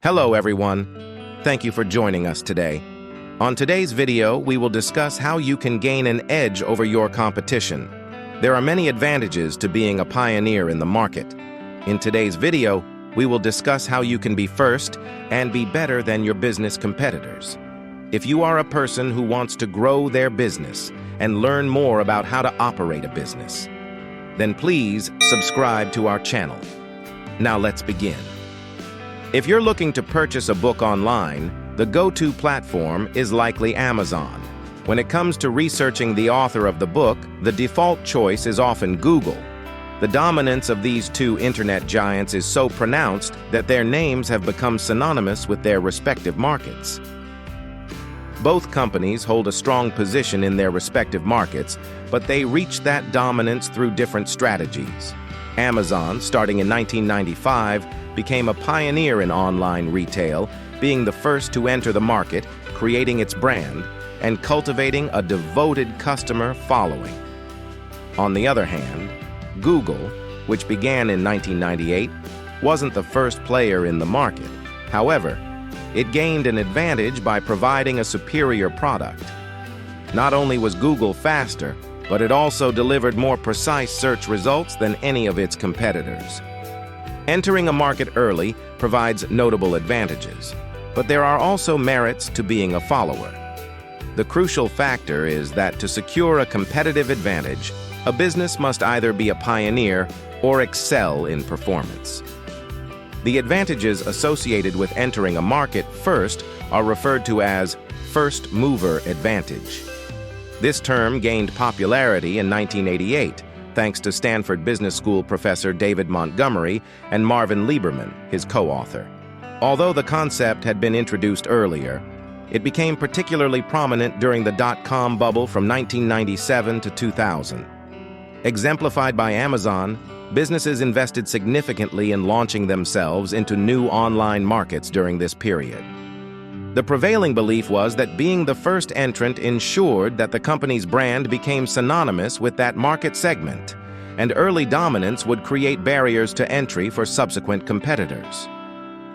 Hello everyone. Thank you for joining us today. On today's video, we will discuss how you can gain an edge over your competition. There are many advantages to being a pioneer in the market. In today's video, we will discuss how you can be first and be better than your business competitors. If you are a person who wants to grow their business and learn more about how to operate a business, then please subscribe to our channel. Now let's begin. If you're looking to purchase a book online, the go-to platform is likely Amazon. When it comes to researching the author of the book, the default choice is often Google. The dominance of these two internet giants is so pronounced that their names have become synonymous with their respective markets. Both companies hold a strong position in their respective markets, but they reach that dominance through different strategies. Amazon, starting in 1995, became a pioneer in online retail, being the first to enter the market, creating its brand, and cultivating a devoted customer following. On the other hand, Google, which began in 1998, wasn't the first player in the market. However, it gained an advantage by providing a superior product. Not only was Google faster, but it also delivered more precise search results than any of its competitors. Entering a market early provides notable advantages, but there are also merits to being a follower. The crucial factor is that to secure a competitive advantage, a business must either be a pioneer or excel in performance. The advantages associated with entering a market first are referred to as first mover advantage. This term gained popularity in 1988, thanks to Stanford Business School professor David Montgomery and Marvin Lieberman, his co-author. Although the concept had been introduced earlier, it became particularly prominent during the dot-com bubble from 1997 to 2000. Exemplified by Amazon, businesses invested significantly in launching themselves into new online markets during this period. The prevailing belief was that being the first entrant ensured that the company's brand became synonymous with that market segment, and early dominance would create barriers to entry for subsequent competitors.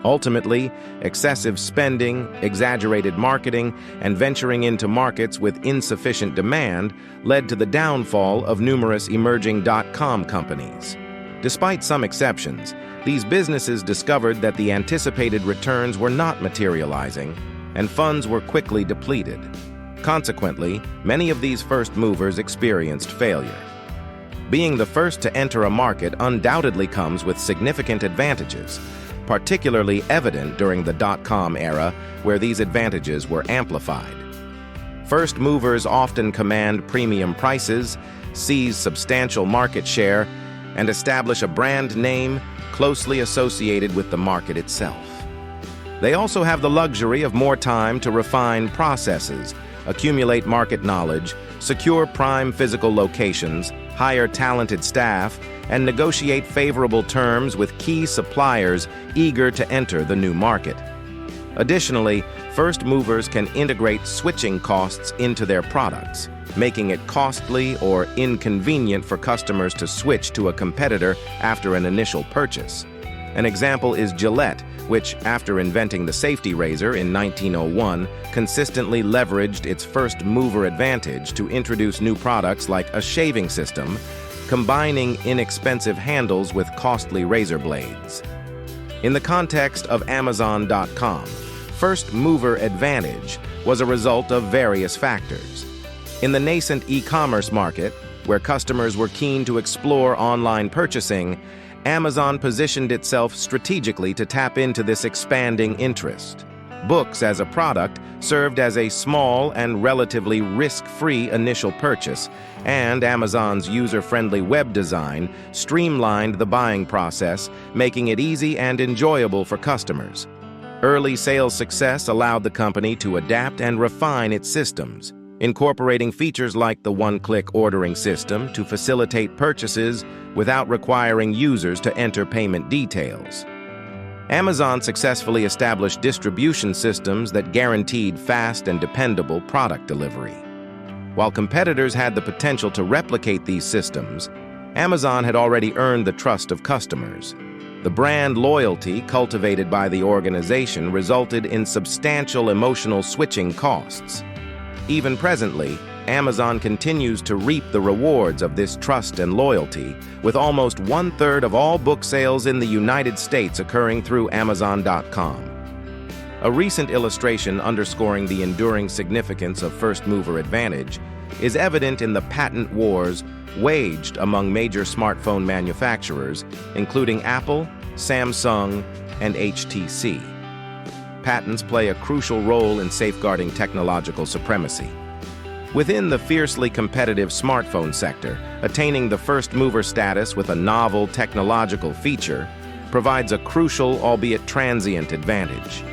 Ultimately, excessive spending, exaggerated marketing, and venturing into markets with insufficient demand led to the downfall of numerous emerging dot-com companies. Despite some exceptions, these businesses discovered that the anticipated returns were not materializing, and funds were quickly depleted. Consequently, many of these first movers experienced failure. Being the first to enter a market undoubtedly comes with significant advantages, particularly evident during the dot-com era, where these advantages were amplified. First movers often command premium prices, seize substantial market share, and establish a brand name closely associated with the market itself. They also have the luxury of more time to refine processes, accumulate market knowledge, secure prime physical locations, hire talented staff, and negotiate favorable terms with key suppliers eager to enter the new market. Additionally, first movers can integrate switching costs into their products, making it costly or inconvenient for customers to switch to a competitor after an initial purchase. An example is Gillette, which, after inventing the safety razor in 1901, consistently leveraged its first mover advantage to introduce new products like a shaving system, combining inexpensive handles with costly razor blades. In the context of Amazon.com, first mover advantage was a result of various factors. In the nascent e-commerce market, where customers were keen to explore online purchasing, Amazon positioned itself strategically to tap into this expanding interest. Books as a product served as a small and relatively risk-free initial purchase, and Amazon's user-friendly web design streamlined the buying process, making it easy and enjoyable for customers. Early sales success allowed the company to adapt and refine its systems, incorporating features like the one-click ordering system to facilitate purchases without requiring users to enter payment details. Amazon successfully established distribution systems that guaranteed fast and dependable product delivery. While competitors had the potential to replicate these systems, Amazon had already earned the trust of customers. The brand loyalty cultivated by the organization resulted in substantial emotional switching costs. Even presently, Amazon continues to reap the rewards of this trust and loyalty, with almost 1/3 of all book sales in the United States occurring through Amazon.com. A recent illustration underscoring the enduring significance of first-mover advantage is evident in the patent wars waged among major smartphone manufacturers, including Apple, Samsung, and HTC. Patents play a crucial role in safeguarding technological supremacy. Within the fiercely competitive smartphone sector, attaining the first-mover status with a novel technological feature provides a crucial, albeit transient, advantage.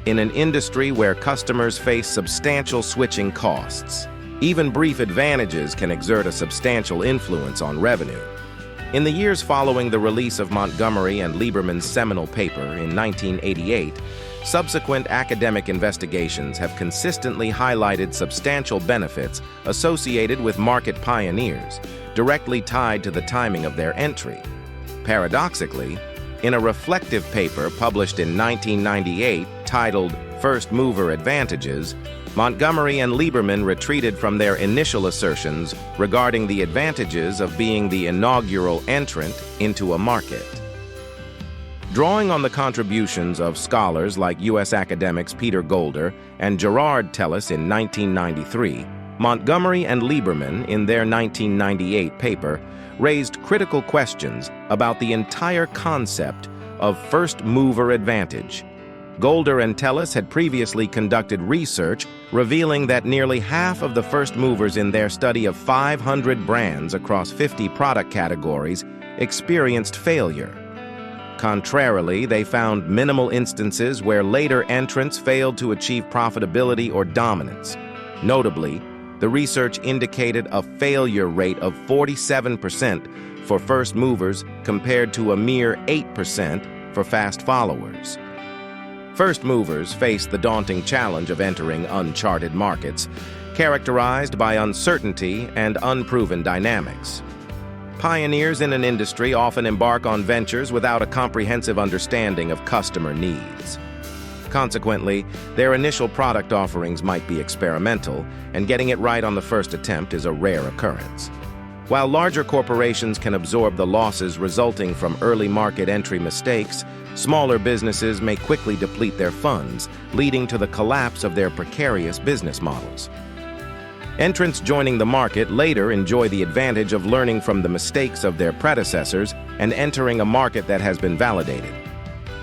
In an industry where customers face substantial switching costs, even brief advantages can exert a substantial influence on revenue. In the years following the release of Montgomery and Lieberman's seminal paper in 1988, subsequent academic investigations have consistently highlighted substantial benefits associated with market pioneers, directly tied to the timing of their entry. Paradoxically, in a reflective paper published in 1998 titled First Mover Advantages, Montgomery and Lieberman retreated from their initial assertions regarding the advantages of being the inaugural entrant into a market. Drawing on the contributions of scholars like U.S. academics Peter Golder and Gerard Tellis in 1993, Montgomery and Lieberman, in their 1998 paper, raised critical questions about the entire concept of first-mover advantage. Golder and Tellis had previously conducted research revealing that nearly half of the first movers in their study of 500 brands across 50 product categories experienced failure. Contrarily, they found minimal instances where later entrants failed to achieve profitability or dominance. Notably, the research indicated a failure rate of 47% for first movers compared to a mere 8% for fast followers. First movers face the daunting challenge of entering uncharted markets, characterized by uncertainty and unproven dynamics. Pioneers in an industry often embark on ventures without a comprehensive understanding of customer needs. Consequently, their initial product offerings might be experimental, and getting it right on the first attempt is a rare occurrence. While larger corporations can absorb the losses resulting from early market entry mistakes, smaller businesses may quickly deplete their funds, leading to the collapse of their precarious business models. Entrants joining the market later enjoy the advantage of learning from the mistakes of their predecessors and entering a market that has been validated.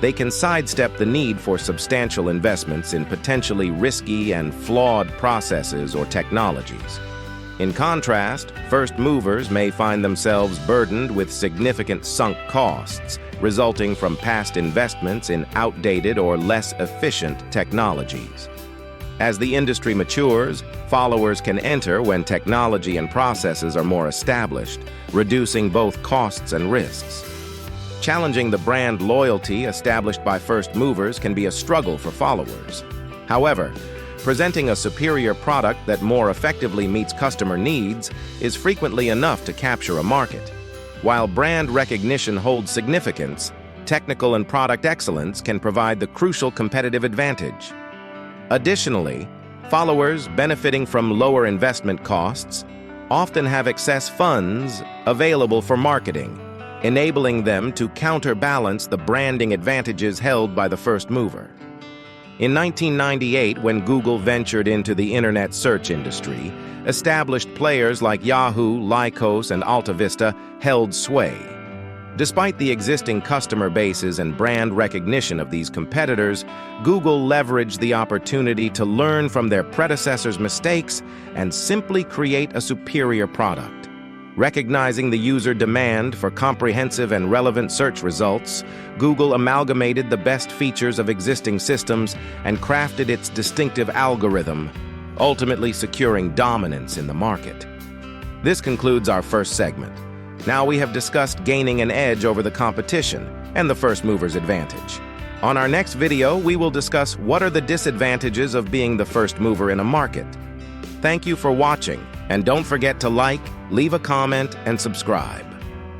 They can sidestep the need for substantial investments in potentially risky and flawed processes or technologies. In contrast, first movers may find themselves burdened with significant sunk costs, resulting from past investments in outdated or less efficient technologies. As the industry matures, followers can enter when technology and processes are more established, reducing both costs and risks. Challenging the brand loyalty established by first movers can be a struggle for followers. However, presenting a superior product that more effectively meets customer needs is frequently enough to capture a market. While brand recognition holds significance, technical and product excellence can provide the crucial competitive advantage. Additionally, followers benefiting from lower investment costs often have excess funds available for marketing, enabling them to counterbalance the branding advantages held by the first mover. In 1998, when Google ventured into the internet search industry, established players like Yahoo, Lycos, and AltaVista held sway. Despite the existing customer bases and brand recognition of these competitors, Google leveraged the opportunity to learn from their predecessors' mistakes and simply create a superior product. Recognizing the user demand for comprehensive and relevant search results, Google amalgamated the best features of existing systems and crafted its distinctive algorithm, ultimately securing dominance in the market. This concludes our first segment. Now we have discussed gaining an edge over the competition and the first mover's advantage. On our next video, we will discuss what are the disadvantages of being the first mover in a market. Thank you for watching, and don't forget to like, leave a comment, and subscribe.